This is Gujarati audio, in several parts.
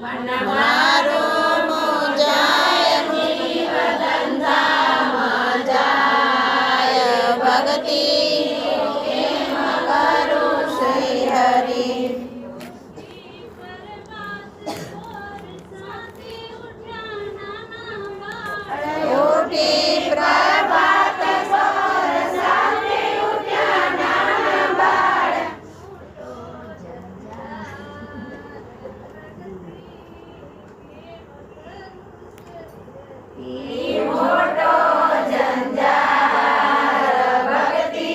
मन मारो मोजाय जीवधंधाમાં જાય ભક્તિ કેમ કરું શ્રી હરિ ઉઠી પ્રભાત સોર સાથે ઉઠ્યા નાના બાળ ઈ મોટો જંજાર ભક્તિ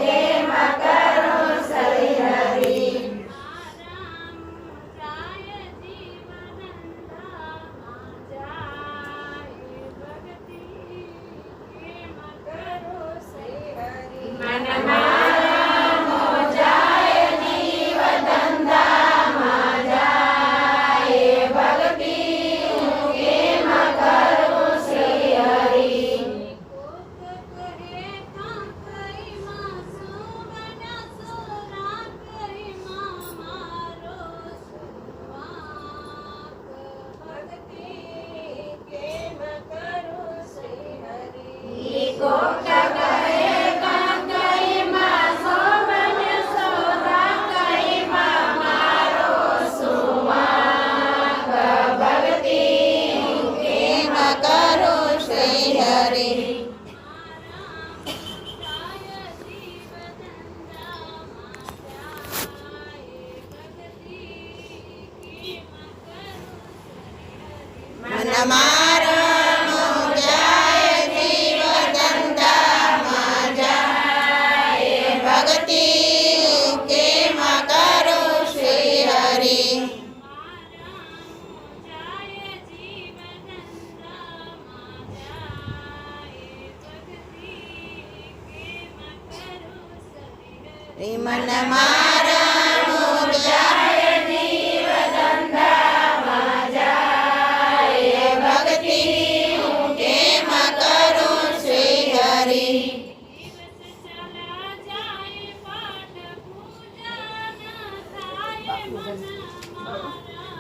કેમ કરું શ્રી હરિ मन मारा मोजाय जीवधंधाમાં જાય ભક્તિ કેમ કરું શ્રી હરિ ઈ કોક કહે કાંકઈમાં સોમન સોરાકઈમાં મારો સુવાક ભક્તિ કેમ કરું શ્રી હરિ मन मारा मोजाय जीवधंधाમાં જાય ભક્તિ કેમ કરું શ્રી હરિ मन मारा મોજાય જીવધંધામાં જાય ભક્તિ કેમ કરું શ્રી હરિ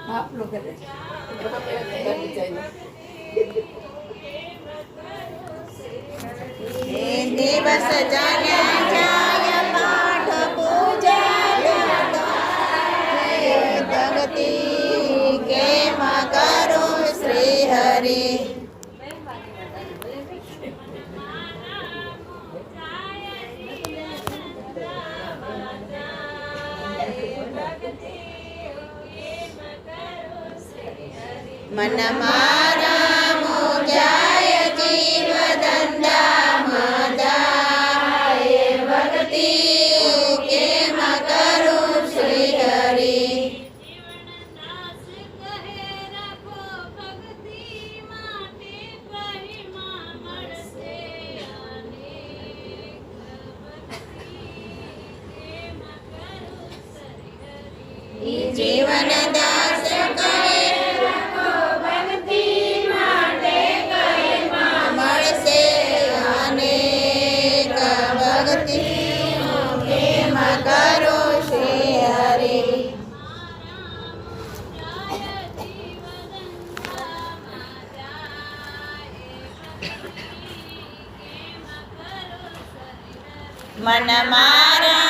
आप लोग कर એ દિવસ જાણ્યા જાય પાઠ પૂજા ભક્તિ કેમ કરું શ્રી હરિ मन मारा મોજાય જીવધંધામાં જાય ભક્તિ કેમ કરું શ્રી હરિ ઈ જીવન દાસ કહે ભક્તિ માટે કઈમાં મળશે અનેક ભક્તિ કેમ કરું શ્રી હરિ मन मारा